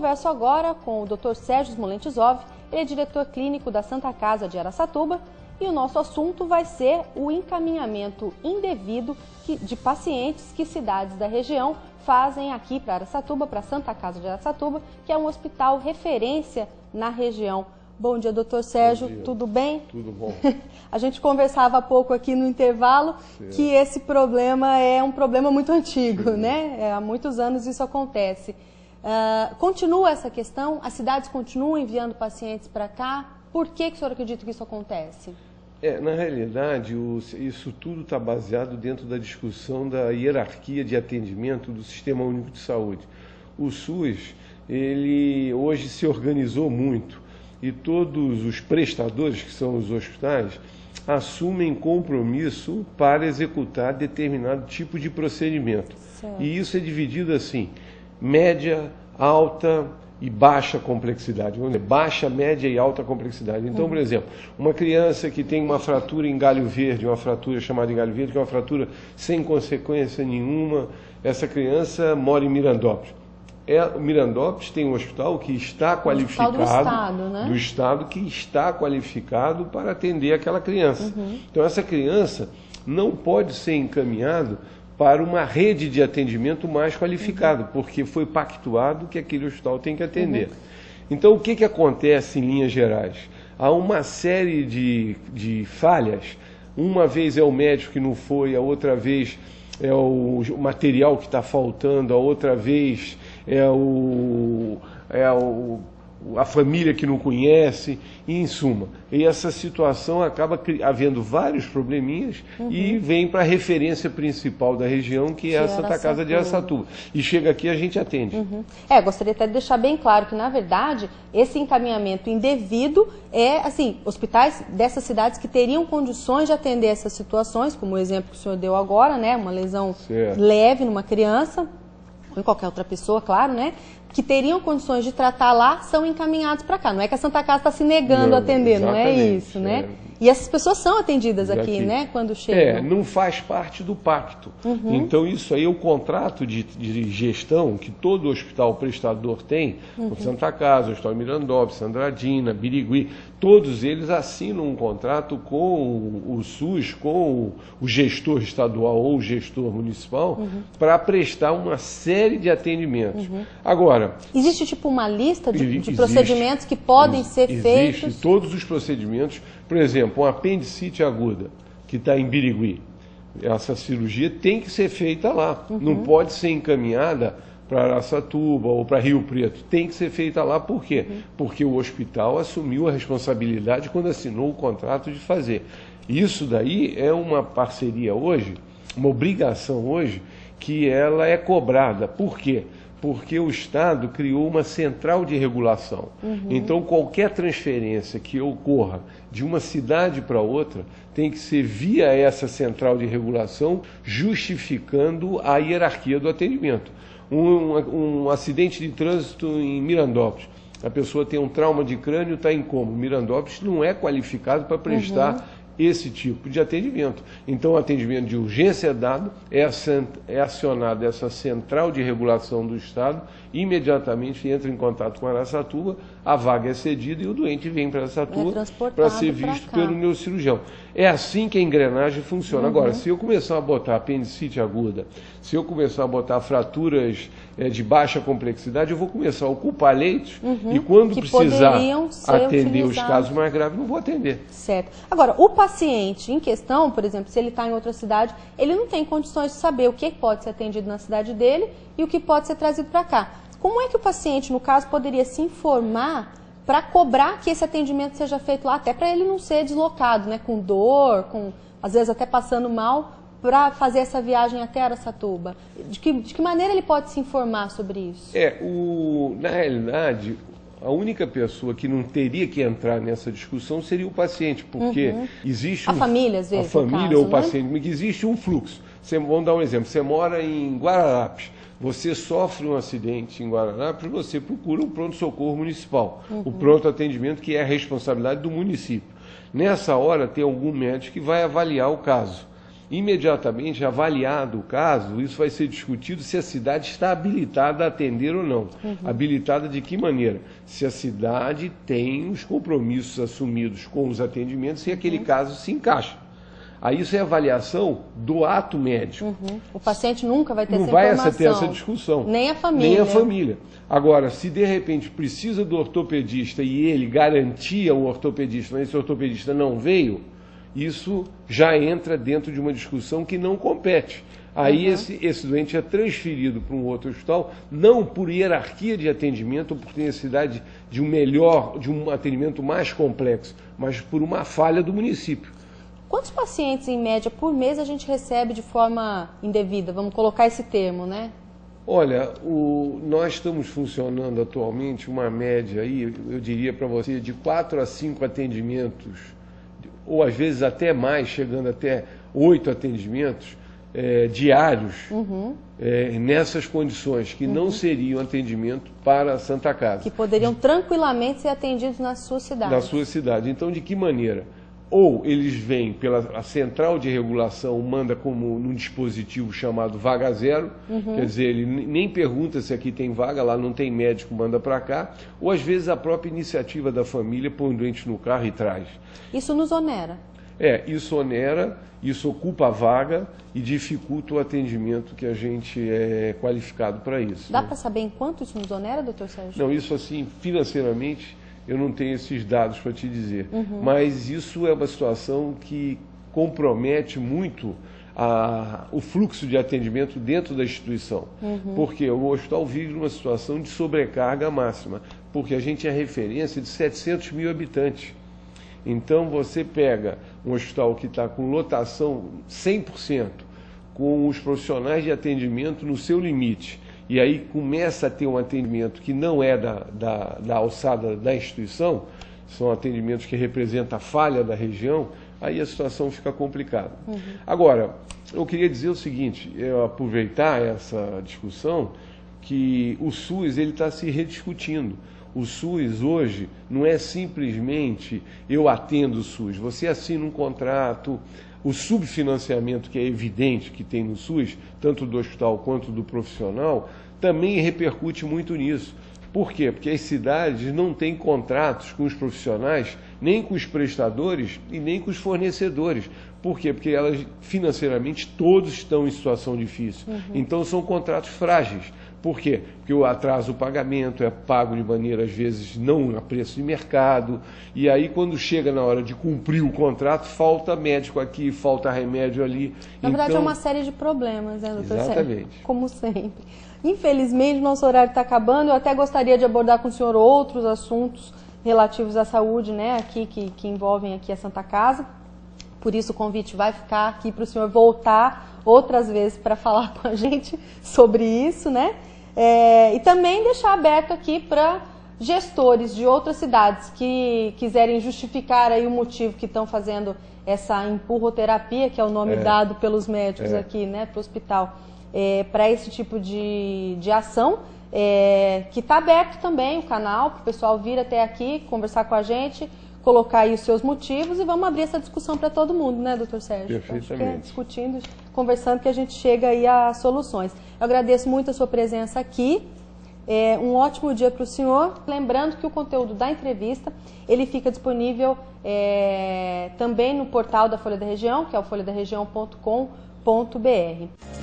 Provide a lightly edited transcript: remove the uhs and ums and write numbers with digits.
converso agora com o Dr. Sérgio Smolentzov, ele é diretor clínico da Santa Casa de Araçatuba, e o nosso assunto vai ser o encaminhamento indevido de pacientes que cidades da região fazem aqui para Araçatuba, para a Santa Casa de Araçatuba, que é um hospital referência na região. Bom dia, doutor Sérgio, tudo bem? Tudo bom. A gente conversava há pouco aqui no intervalo que esse problema é um problema muito antigo, né? Há muitos anos isso acontece. Continua essa questão? As cidades continuam enviando pacientes para cá? Por que o senhor acredita que isso acontece? Na realidade, isso tudo está baseado dentro da discussão da hierarquia de atendimento do Sistema Único de Saúde. O SUS, ele hoje se organizou muito e todos os prestadores, que são os hospitais, assumem compromisso para executar determinado tipo de procedimento. Certo. E isso é dividido assim, média, alta e baixa complexidade. Vamos dizer, baixa, média e alta complexidade. Então, por exemplo, uma criança que tem uma fratura em galho verde, uma fratura chamada em galho verde, que é uma fratura sem consequência nenhuma, essa criança mora em Mirandópolis. Mirandópolis tem um hospital que está qualificado, do Estado, que está qualificado para atender aquela criança. Então, essa criança não pode ser encaminhada para uma rede de atendimento mais qualificado, porque foi pactuado que aquele hospital tem que atender. Então, o que acontece em linhas gerais? Há uma série de falhas. Uma vez é o médico que não foi, a outra vez é o material que está faltando, a outra vez é a família que não conhece, e em suma. E essa situação acaba havendo vários probleminhas e vem para a referência principal da região, que é a Santa Casa de Araçatuba. E chega aqui e a gente atende. Gostaria até de deixar bem claro que, na verdade, esse encaminhamento indevido é, assim, hospitais dessas cidades que teriam condições de atender essas situações, como o exemplo que o senhor deu agora, né, uma lesão leve numa criança, ou em qualquer outra pessoa, claro, né? Que teriam condições de tratar lá, são encaminhados para cá. Não é que a Santa Casa está se negando a atender, não é isso, né? E essas pessoas são atendidas aqui, né? Quando chegam. Não faz parte do pacto. Então, isso aí é o contrato de gestão que todo hospital prestador tem, o Santa Casa, o Hospital Mirandópolis, Sandradina, Birigui, todos eles assinam um contrato com o SUS, com o gestor estadual ou o gestor municipal, para prestar uma série de atendimentos. Agora, existe tipo uma lista de procedimentos que podem ser feitos? Existe todos os procedimentos. Por exemplo, uma apendicite aguda que está em Birigui, essa cirurgia tem que ser feita lá. Não pode ser encaminhada para Araçatuba ou para Rio Preto. Tem que ser feita lá. Por quê? Porque o hospital assumiu a responsabilidade quando assinou o contrato de fazer. Isso daí é uma parceria hoje, uma obrigação hoje, que ela é cobrada. Por quê? Porque o Estado criou uma central de regulação. Então, qualquer transferência que ocorra de uma cidade para outra tem que ser via essa central de regulação, justificando a hierarquia do atendimento. Um acidente de trânsito em Mirandópolis, a pessoa tem um trauma de crânio, está em coma. Mirandópolis não é qualificado para prestar esse tipo de atendimento. Então, o atendimento de urgência dado, é acionada essa central de regulação do Estado, imediatamente entra em contato com a Araçatuba, a vaga é cedida e o doente vem para Araçatuba para ser visto pelo neurocirurgião. É assim que a engrenagem funciona. Agora, se eu começar a botar apendicite aguda, se eu começar a botar fraturas de baixa complexidade, eu vou começar a ocupar leitos e quando precisar atender os casos mais graves, não vou atender. Certo. Agora, o paciente em questão, por exemplo, se ele está em outra cidade, ele não tem condições de saber o que pode ser atendido na cidade dele e o que pode ser trazido para cá. Como é que o paciente, no caso, poderia se informar para cobrar que esse atendimento seja feito lá, até para ele não ser deslocado, né, com dor, às vezes até passando mal, para fazer essa viagem até Araçatuba? De que maneira ele pode se informar sobre isso? Na realidade, a única pessoa que não teria que entrar nessa discussão seria o paciente, porque existe a família, às vezes, a família ou o paciente, mas existe um fluxo. Vamos dar um exemplo, você mora em Guararapes, você sofre um acidente em Guararapes, você procura um pronto-socorro municipal, o pronto atendimento, que é a responsabilidade do município. Nessa hora tem algum médico que vai avaliar o caso. imediatamente avaliado o caso, isso vai ser discutido se a cidade está habilitada a atender ou não. Habilitada de que maneira? Se a cidade tem os compromissos assumidos com os atendimentos e aquele caso se encaixa. Aí isso é avaliação do ato médico. O paciente nunca vai ter Não essa vai informação. ter essa discussão. Nem a família. Nem a família. Agora, se de repente precisa do ortopedista e ele garantia o ortopedista, mas esse ortopedista não veio, isso já entra dentro de uma discussão que não compete. Aí esse doente é transferido para um outro hospital, não por hierarquia de atendimento ou por necessidade de um atendimento mais complexo, mas por uma falha do município. Quantos pacientes, em média, por mês a gente recebe de forma indevida? Vamos colocar esse termo, né? Olha, nós estamos funcionando atualmente uma média aí, eu diria para você, de 4 a 5 atendimentos, ou às vezes até mais, chegando até 8 atendimentos diários, nessas condições, que não seriam atendimento para a Santa Casa. Que poderiam tranquilamente ser atendidos na sua cidade. Na sua cidade. Então, de que maneira? Ou eles vêm pela central de regulação, manda como num dispositivo chamado Vaga Zero, quer dizer, ele nem pergunta se aqui tem vaga, lá não tem médico, manda para cá, ou às vezes a própria iniciativa da família põe o doente no carro e traz. Isso nos onera? Isso onera, isso ocupa a vaga e dificulta o atendimento que a gente é qualificado para isso. Dá para saber em quanto isso nos onera, doutor Sérgio? Não, isso assim, financeiramente, eu não tenho esses dados para te dizer, mas isso é uma situação que compromete muito o fluxo de atendimento dentro da instituição, porque o hospital vive numa situação de sobrecarga máxima, porque a gente é referência de 700 mil habitantes. Então você pega um hospital que está com lotação 100%, com os profissionais de atendimento no seu limite, e aí começa a ter um atendimento que não é da alçada da instituição, são atendimentos que representam a falha da região, aí a situação fica complicada. Agora, eu queria dizer o seguinte, aproveitar essa discussão, que o SUS está se rediscutindo. O SUS hoje não é simplesmente eu atendo o SUS, você assina um contrato, o subfinanciamento que é evidente que tem no SUS, tanto do hospital quanto do profissional, também repercute muito nisso. Por quê? Porque as cidades não têm contratos com os profissionais, nem com os prestadores e nem com os fornecedores. Por quê? Porque elas, financeiramente, todos estão em situação difícil. Então, são contratos frágeis. Por quê? Porque o atraso do pagamento é pago de maneira, às vezes, não a preço de mercado. E aí, quando chega na hora de cumprir o contrato, falta médico aqui, falta remédio ali. Na verdade, é uma série de problemas, né, doutor Sérgio? Exatamente. Como sempre. Infelizmente, nosso horário está acabando. Eu até gostaria de abordar com o senhor outros assuntos relativos à saúde, né, aqui, que envolvem aqui a Santa Casa. Por isso, o convite vai ficar aqui para o senhor voltar outras vezes para falar com a gente sobre isso, né? E também deixar aberto aqui para gestores de outras cidades que quiserem justificar aí o motivo que estão fazendo essa empurroterapia, que é o nome dado pelos médicos aqui, né, para o hospital, para esse tipo de ação, que está aberto também o canal para o pessoal vir até aqui, conversar com a gente, colocar aí os seus motivos e vamos abrir essa discussão para todo mundo, né, doutor Sérgio? Perfeitamente. Acho que é discutindo, conversando que a gente chega aí a soluções. Eu agradeço muito a sua presença aqui. Um ótimo dia para o senhor. Lembrando que o conteúdo da entrevista, ele fica disponível também no portal da Folha da Região, que é o folhadarregião.com.br.